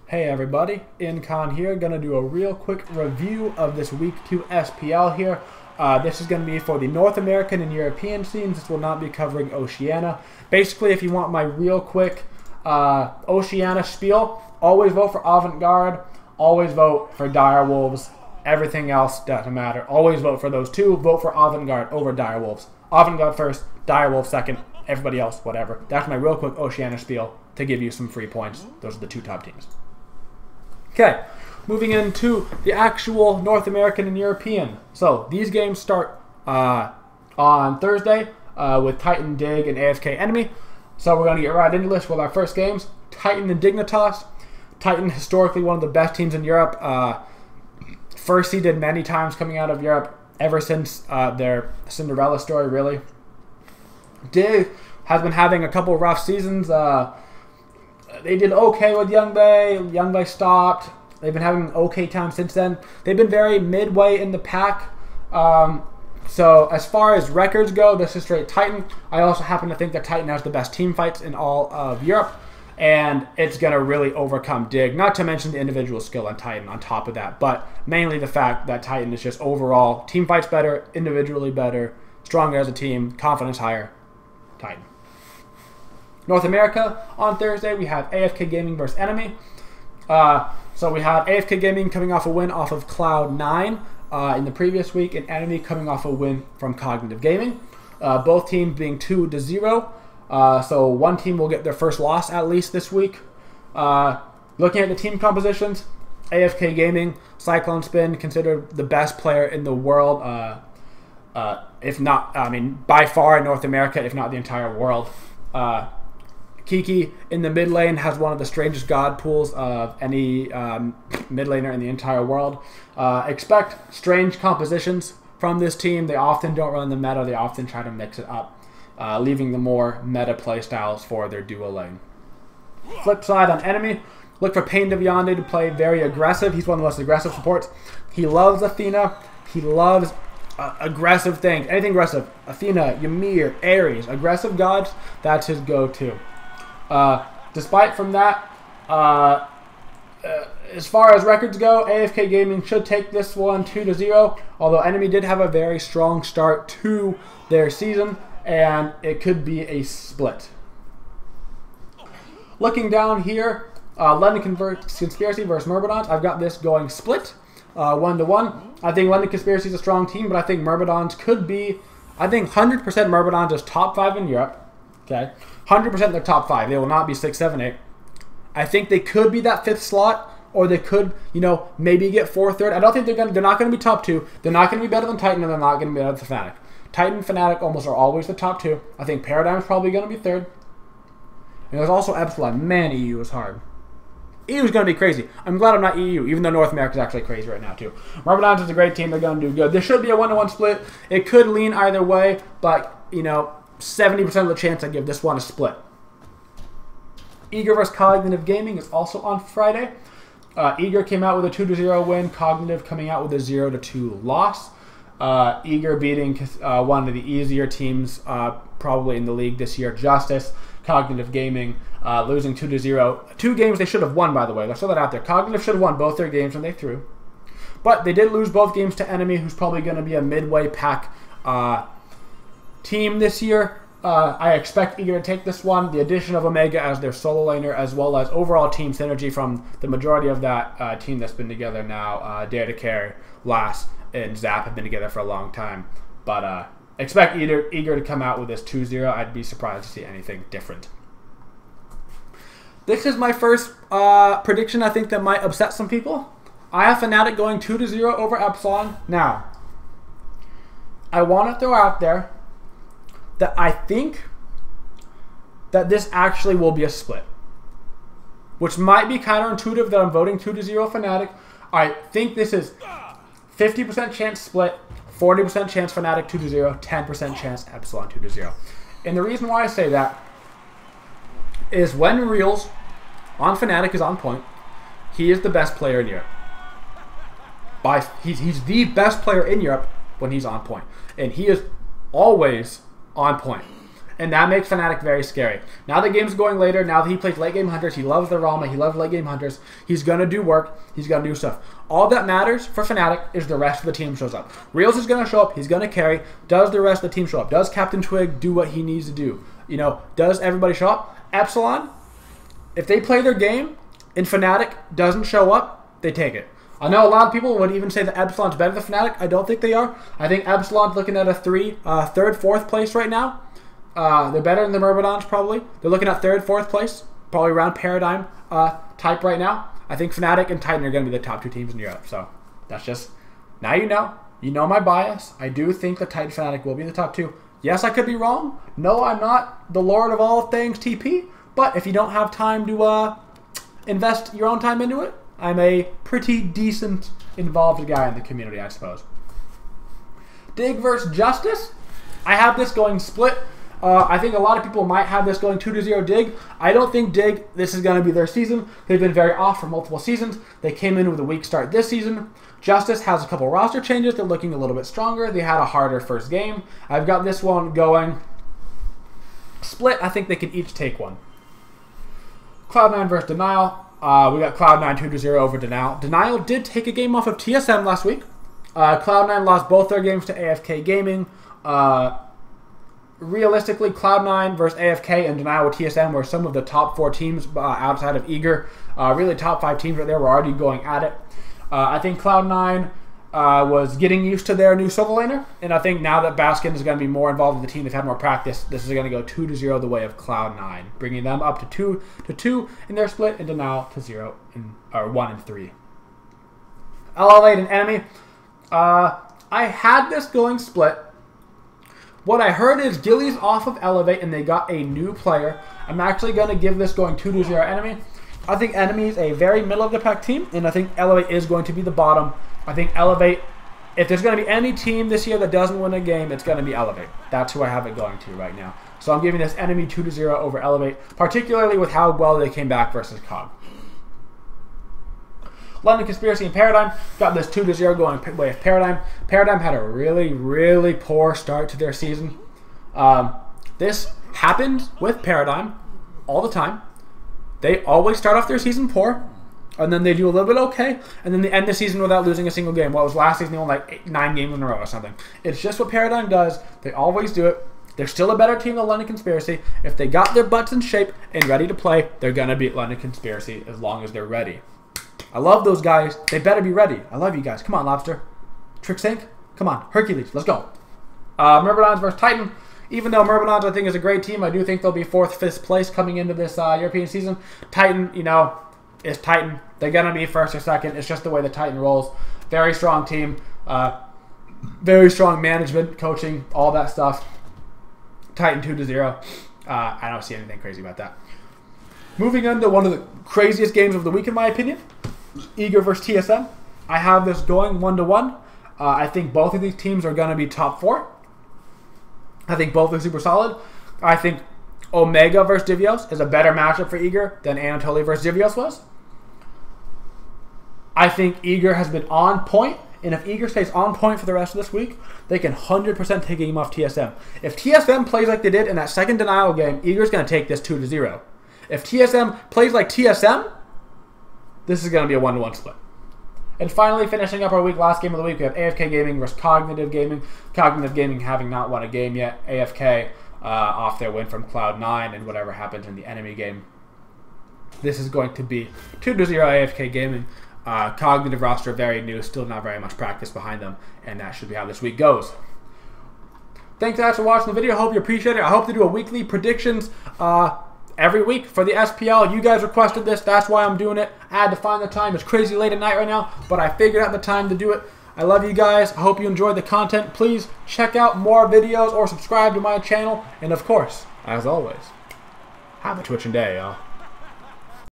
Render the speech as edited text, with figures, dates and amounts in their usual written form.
Hey everybody, Incon here, gonna do a real quick review of this Week 2 SPL here. This is gonna be for the North American and European scenes. This will not be covering Oceania. Basically, if you want my real quick Oceania spiel, always vote for Avant-Garde, always vote for Direwolves. Everything else doesn't matter. Always vote for those two. Vote for Avant-Garde over Direwolves. Avant-Garde first, Direwolves second, everybody else, whatever. That's my real quick Oceania spiel to give you some free points. Those are the two top teams. Okay, moving into the actual North American and European. So these games start on Thursday with Titan, Dig, and AFK Enemy. So we're going to get right into this with our first games. Titan and Dignitas. Titan, historically one of the best teams in Europe. First seeded many times coming out of Europe ever since their Cinderella story, really. Dig has been having a couple of rough seasons. They did okay with Youngbay. Youngbay stopped. They've been having an okay time since then. They've been very midway in the pack. So as far as records go, this is straight Titan. I also happen to think that Titan has the best team fights in all of Europe. And it's going to really overcome Dig. Not to mention the individual skill on Titan on top of that. But mainly the fact that Titan is just overall team fights better, individually better, stronger as a team, confidence higher. Titan. North America, on Thursday, we have AFK Gaming versus Enemy. So we have AFK Gaming coming off a win off of Cloud9 in the previous week, and Enemy coming off a win from Cognitive Gaming. Both teams being 2-0. So one team will get their first loss at least this week. Looking at the team compositions, AFK Gaming, Cyclone Spin, considered the best player in the world. If not, I mean, by far in North America, if not the entire world. Kiki in the mid lane has one of the strangest god pools of any mid laner in the entire world. Expect strange compositions from this team. They often don't run the meta. They often try to mix it up, leaving the more meta play styles for their duo lane. Flip side on Enemy, look for Pain de Viande to play very aggressive. He's one of the most aggressive supports. He loves Athena. He loves aggressive things. Anything aggressive. Athena, Ymir, Ares, aggressive gods, that's his go-to. Despite from that, as far as records go, AFK Gaming should take this one 2-0, although Enemy did have a very strong start to their season, and it could be a split. Looking down here, London Conspiracy versus Myrmidons, I've got this going split, 1-1. I think London Conspiracy is a strong team, but I think Myrmidons could be, I think 100% Myrmidons is top 5 in Europe. Okay, 100% in their top 5. They will not be 6, 7, 8. I think they could be that 5th slot, or they could, you know, maybe get 4th, 3rd. I don't think they're not going to be top 2. They're not going to be better than Titan, and they're not going to be better than Fnatic. Titan and Fnatic almost are always the top 2. I think Paradigm's probably going to be 3rd. And there's also Epsilon. Man, EU is hard. EU is going to be crazy. I'm glad I'm not EU, even though North America is actually crazy right now, too. Myrmidons is a great team. They're going to do good. There should be a 1-1 split. It could lean either way, but, you know, 70% of the chance I give this one a split. Eager vs. Cognitive Gaming is also on Friday. Eager came out with a 2-0 win. Cognitive coming out with a 0-2 loss. Eager beating one of the easier teams probably in the league this year, Justice. Cognitive Gaming losing 2-0. 2 games they should have won, by the way. Let's throw that out there. Cognitive should have won both their games when they threw. But they did lose both games to Enemy, who's probably going to be a midway pack team this year. I expect Eager to take this one. The addition of Omega as their solo laner, as well as overall team synergy from the majority of that team that's been together now. Dare to Care, Lass, and Zap have been together for a long time. But expect Eager to come out with this 2-0. I'd be surprised to see anything different. This is my first prediction I think that might upset some people. I have Fnatic going 2-0 over Epsilon. Now, I want to throw out there that I think that this actually will be a split, which might be counterintuitive that I'm voting 2-0 Fnatic. I think this is 50% chance split, 40% chance Fnatic 2-0, 10% chance Epsilon 2-0. And the reason why I say that is when Reels on Fnatic is on point, he is the best player in Europe. He's the best player in Europe when he's on point. And he is always on point. And that makes Fnatic very scary. Now the game's going later. Now that he plays late game Hunters, he loves the Rama. He loves late game Hunters. He's going to do work. He's going to do stuff. All that matters for Fnatic is the rest of the team shows up. Reels is going to show up. He's going to carry. Does the rest of the team show up? Does Captain Twig do what he needs to do? You know, does everybody show up? Epsilon, if they play their game and Fnatic doesn't show up, they take it. I know a lot of people would even say that Epsilon's better than Fnatic. I don't think they are. I think Epsilon's looking at a third, fourth place right now. They're better than the Myrmidons, probably. They're looking at third, fourth place, probably around Paradigm type right now. I think Fnatic and Titan are going to be the top 2 teams in Europe. So that's just, now you know. You know my bias. I do think the Titan Fnatic will be the top 2. Yes, I could be wrong. No, I'm not the Lord of all things TP. But if you don't have time to invest your own time into it, I'm a pretty decent involved guy in the community, I suppose. Dig versus Justice. I have this going split. I think a lot of people might have this going 2-0 Dig. I don't think Dig, this is going to be their season. They've been very off for multiple seasons. They came in with a weak start this season. Justice has a couple roster changes. They're looking a little bit stronger. They had a harder first game. I've got this one going split. I think they can each take one. Cloud9 versus Denial. We got Cloud9 2-0 over Denial. Denial did take a game off of TSM last week. Cloud9 lost both their games to AFK Gaming. Realistically, Cloud9 versus AFK and Denial with TSM were some of the top 4 teams outside of Eager. Really top 5 teams right there were already going at it. I think Cloud9 was getting used to their new solo laner, and I think now that Baskin is going to be more involved in the team, they've had more practice, this is going to go 2-0 the way of Cloud9, bringing them up to 2 in their split, and Denial to 1 and 3. Elevate and Enemy. I had this going split. What I heard is Gilly's off of Elevate, and they got a new player. I'm actually going to give this going 2-0 Enemy. I think Enemy is a very middle-of-the-pack team, and I think Elevate is going to be the bottom. I think Elevate, if there's going to be any team this year that doesn't win a game, it's going to be Elevate. That's who I have it going to right now. So I'm giving this Enemy 2-0 over Elevate, particularly with how well they came back versus COG. London Conspiracy and Paradigm got this 2-0 going way of Paradigm. Paradigm had a really, really poor start to their season. This happens with Paradigm all the time. They always start off their season poor, and then they do a little bit okay, and then they end the season without losing a single game. What was last season? They won like 9 games in a row or something. It's just what Paradigm does. They always do it. They're still a better team than London Conspiracy. If they got their butts in shape and ready to play, they're going to beat London Conspiracy as long as they're ready. I love those guys. They better be ready. I love you guys. Come on, Lobster. Trick Sync. Come on. Hercules. Let's go. Myrmidons versus Titan. Even though Myrmidons, I think, is a great team, I do think they'll be 4th, 5th place coming into this European season. Titan, you know, is Titan. They're going to be 1st or 2nd. It's just the way the Titan rolls. Very strong team. Very strong management, coaching, all that stuff. Titan 2-0. I don't see anything crazy about that. Moving on to one of the craziest games of the week, in my opinion. Eager versus TSM. I have this going 1-1. I think both of these teams are going to be top 4. I think both are super solid. I think Omega versus Divios is a better matchup for Eager than Anatoly versus Divios was. I think Eager has been on point, and if Eager stays on point for the rest of this week, they can 100% take a game off TSM. If TSM plays like they did in that second Denial game, Eager's going to take this 2-0. If TSM plays like TSM, this is going to be a 1-1 split. And finally, finishing up our week, last game of the week, we have AFK Gaming versus Cognitive Gaming. Cognitive Gaming having not won a game yet. AFK off their win from Cloud9 and whatever happens in the enemy game. This is going to be 2-0 AFK Gaming. Cognitive roster, very new, still not very much practice behind them, and that should be how this week goes. Thanks guys for watching the video. I hope you appreciate it. I hope to do a weekly predictions every week for the SPL. You guys requested this. That's why I'm doing it. I had to find the time. It's crazy late at night right now, but I figured out the time to do it. I love you guys. I hope you enjoyed the content. Please check out more videos or subscribe to my channel. And of course, as always, have a twitching day, y'all.